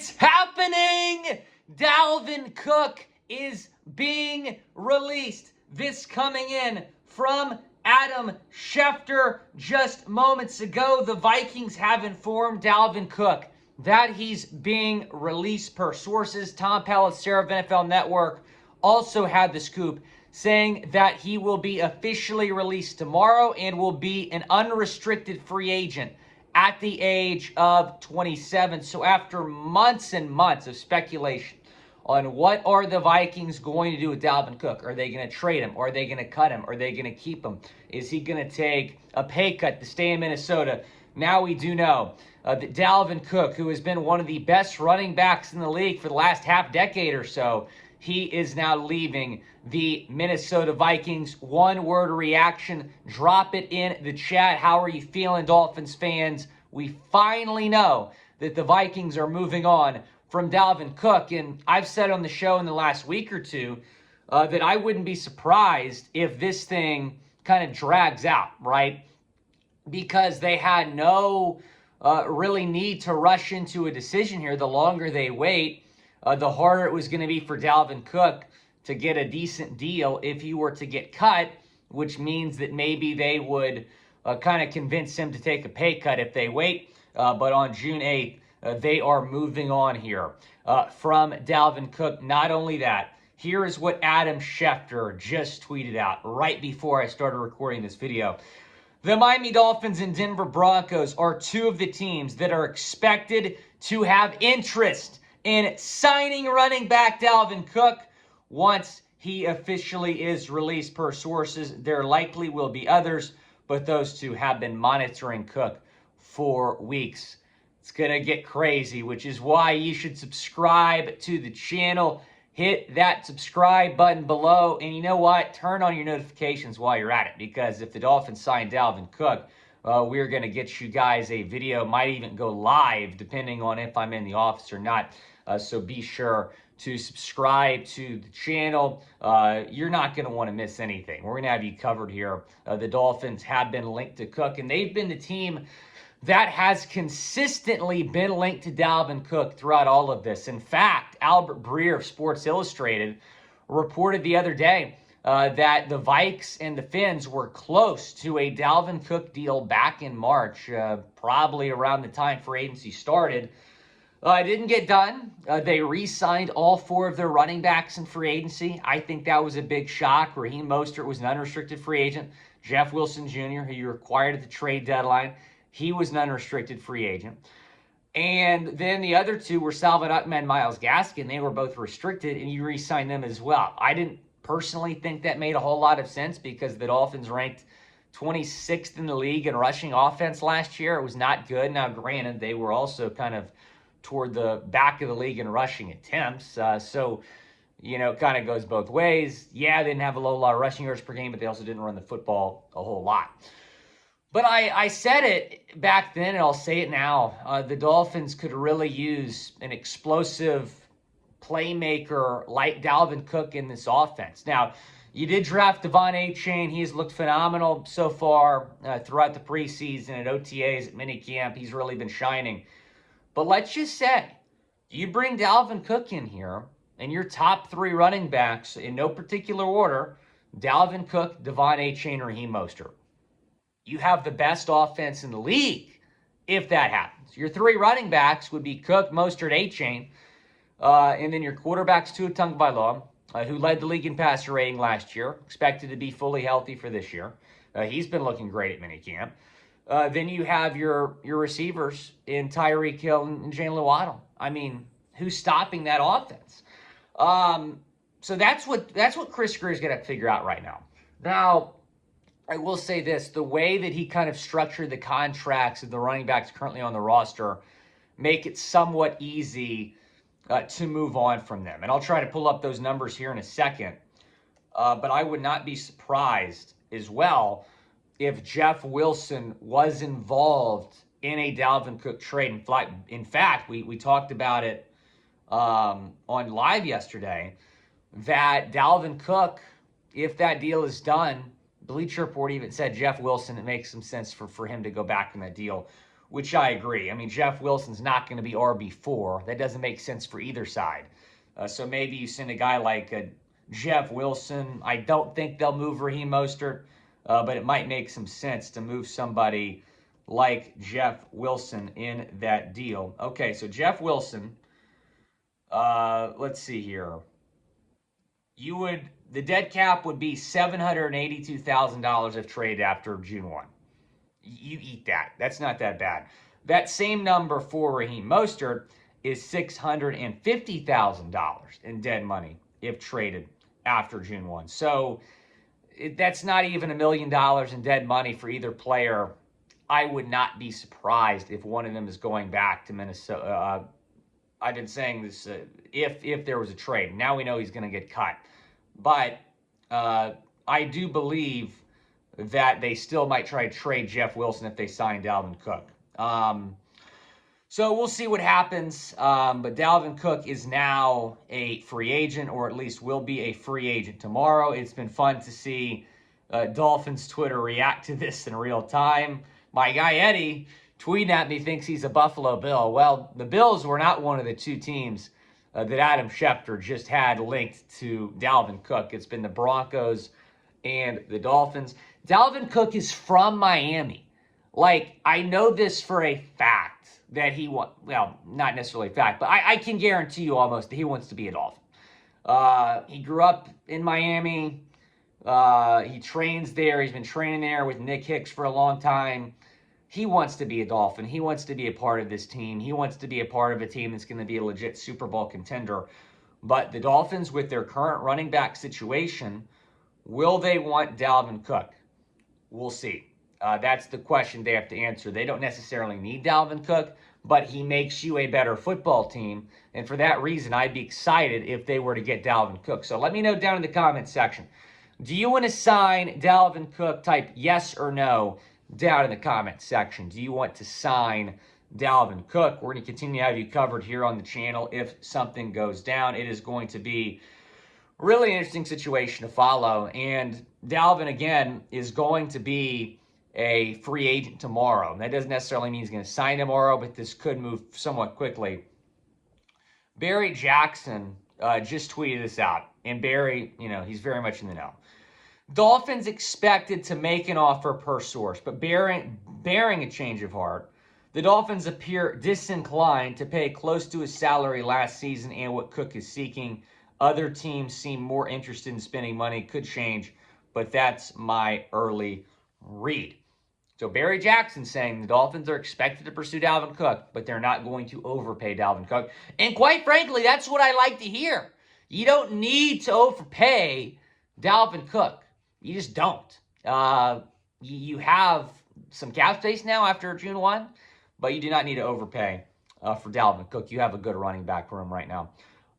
It's happening! Dalvin Cook is being released. This coming in from Adam Schefter just moments ago. The Vikings have informed Dalvin Cook that he's being released per sources. Tom Pelissero of NFL Network also had the scoop saying that he will be officially released tomorrow and will be an unrestricted free agent at the age of 27. So after months and months of speculation on what are the Vikings going to do with Dalvin Cook, are they going to trade him? Are they going to cut him? Are they going to keep him? Is he going to take a pay cut to stay in Minnesota? Now we do know that Dalvin Cook, who has been one of the best running backs in the league for the last half decade or so, he is now leaving the Minnesota Vikings. One-word reaction. Drop it in the chat. How are you feeling, Dolphins fans? We finally know that the Vikings are moving on from Dalvin Cook. And I've said on the show in the last week or two that I wouldn't be surprised if this thing kind of drags out, right? Because they had no really need to rush into a decision here. The longer they wait, the harder it was going to be for Dalvin Cook to get a decent deal if he were to get cut, which means that maybe they would kind of convince him to take a pay cut if they wait. But on June 8th, they are moving on here from Dalvin Cook. Not only that, here is what Adam Schefter just tweeted out right before I started recording this video. The Miami Dolphins and Denver Broncos are two of the teams that are expected to have interest in signing running back Dalvin Cook once he officially is released per sources. There likely will be others, but those two have been monitoring Cook for weeks. It's going to get crazy, which is why you should subscribe to the channel. Hit that subscribe button below. And you know what? Turn on your notifications while you're at it, because if the Dolphins sign Dalvin Cook, we're going to get you guys a video. Might even go live, depending on if I'm in the office or not. So be sure to subscribe to the channel. You're not going to want to miss anything. We're going to have you covered here. The Dolphins have been linked to Cook, and they've been the team that has consistently been linked to Dalvin Cook throughout all of this. In fact, Albert Breer of Sports Illustrated reported the other day that the Vikes and the Finns were close to a Dalvin Cook deal back in March, probably around the time free agency started. It didn't get done. They re-signed all four of their running backs in free agency. I think that was a big shock. Raheem Mostert was an unrestricted free agent. Jeff Wilson Jr., who you acquired at the trade deadline, he was an unrestricted free agent. And then the other two were Salvon Ahmed and Myles Gaskin. They were both restricted, and you re-signed them as well. I didn't personally think that made a whole lot of sense because the Dolphins ranked 26th in the league in rushing offense last year. It was not good. Now, granted, they were also kind of toward the back of the league in rushing attempts. So, you know, it kind of goes both ways. Yeah, they didn't have a lot of rushing yards per game, but they also didn't run the football a whole lot. But I said it back then, and I'll say it now. The Dolphins could really use an explosive playmaker like Dalvin Cook in this offense. Now, you did draft Devon A-Chain. He's looked phenomenal so far throughout the preseason at OTAs, at minicamp. He's really been shining. But let's just say, you bring Dalvin Cook in here, and your top three running backs, in no particular order, Dalvin Cook, Devon A-Chain, Raheem Mostert. You have the best offense in the league if that happens. Your three running backs would be Cook, Mostert, A-Chain, and then your quarterbacks, Tua Tagovailoa, who led the league in passer rating last year, expected to be fully healthy for this year. He's been looking great at minicamp. Then you have your receivers in Tyreek Hill and Jaylen Waddle. I mean, who's stopping that offense? So that's what Chris Grier's going to figure out right now. Now, I will say this, the way that he kind of structured the contracts of the running backs currently on the roster make it somewhat easy to move on from them. And I'll try to pull up those numbers here in a second. But I would not be surprised as well if Jeff Wilson was involved in a Dalvin Cook trade. In fact, we talked about it on live yesterday, that Dalvin Cook, if that deal is done, Bleacher Report even said Jeff Wilson, it makes some sense for him to go back in that deal which I agree. I mean, Jeff Wilson's not going to be RB4. That doesn't make sense for either side. So maybe you send a guy like Jeff Wilson. I don't think they'll move Raheem Mostert, but it might make some sense to move somebody like Jeff Wilson in that deal. Okay, so Jeff Wilson, let's see here. The dead cap would be $782,000 if traded after June 1. You eat that. That's not that bad. That same number for Raheem Mostert is $650,000 in dead money if traded after June 1. So that's not even $1 million in dead money for either player. I would not be surprised if one of them is going back to Minnesota. I've been saying this if there was a trade. Now we know he's going to get cut. But I do believe that they still might try to trade Jeff Wilson if they sign Dalvin Cook. So we'll see what happens. But Dalvin Cook is now a free agent, or at least will be a free agent tomorrow. It's been fun to see Dolphins Twitter react to this in real time. My guy Eddie tweeting at me thinks he's a Buffalo Bill. Well, the Bills were not one of the two teams that Adam Schefter just had linked to Dalvin Cook. It's been the Broncos and the Dolphins. Dalvin Cook is from Miami. Like, I know this for a fact that well, not necessarily a fact, but I can guarantee you almost that he wants to be a Dolphin. He grew up in Miami. He trains there. He's been training there with Nick Hicks for a long time. He wants to be a Dolphin. He wants to be a part of this team. He wants to be a part of a team that's going to be a legit Super Bowl contender. But the Dolphins, with their current running back situation, will they want Dalvin Cook? We'll see. That's the question they have to answer. They don't necessarily need Dalvin Cook, but he makes you a better football team. And for that reason, I'd be excited if they were to get Dalvin Cook. So let me know down in the comments section. Do you want to sign Dalvin Cook? Type yes or no down in the comments section. Do you want to sign Dalvin Cook? We're going to continue to have you covered here on the channel if something goes down. It is going to be a really interesting situation to follow. And Dalvin, again, is going to be a free agent tomorrow. That doesn't necessarily mean he's going to sign tomorrow, but this could move somewhat quickly. Barry Jackson just tweeted this out. And Barry, he's very much in the know. Dolphins expected to make an offer per source, but bearing a change of heart, the Dolphins appear disinclined to pay close to his salary last season and what Cook is seeking. Other teams seem more interested in spending money. Could change, but that's my early read. So Barry Jackson saying the Dolphins are expected to pursue Dalvin Cook, but they're not going to overpay Dalvin Cook. And quite frankly, that's what I like to hear. You don't need to overpay Dalvin Cook. You just don't. You have some cap space now after June 1, but you do not need to overpay for Dalvin Cook. You have a good running back room right now.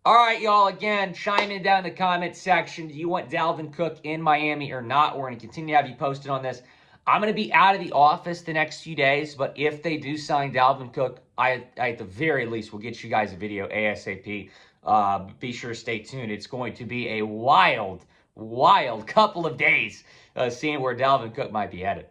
All right, y'all, again, chime in down in the comments section. Do you want Dalvin Cook in Miami or not? We're going to continue to have you posted on this. I'm going to be out of the office the next few days, but if they do sign Dalvin Cook, I at the very least will get you guys a video ASAP. Be sure to stay tuned. It's going to be a wild couple of days seeing where Dalvin Cook might be headed.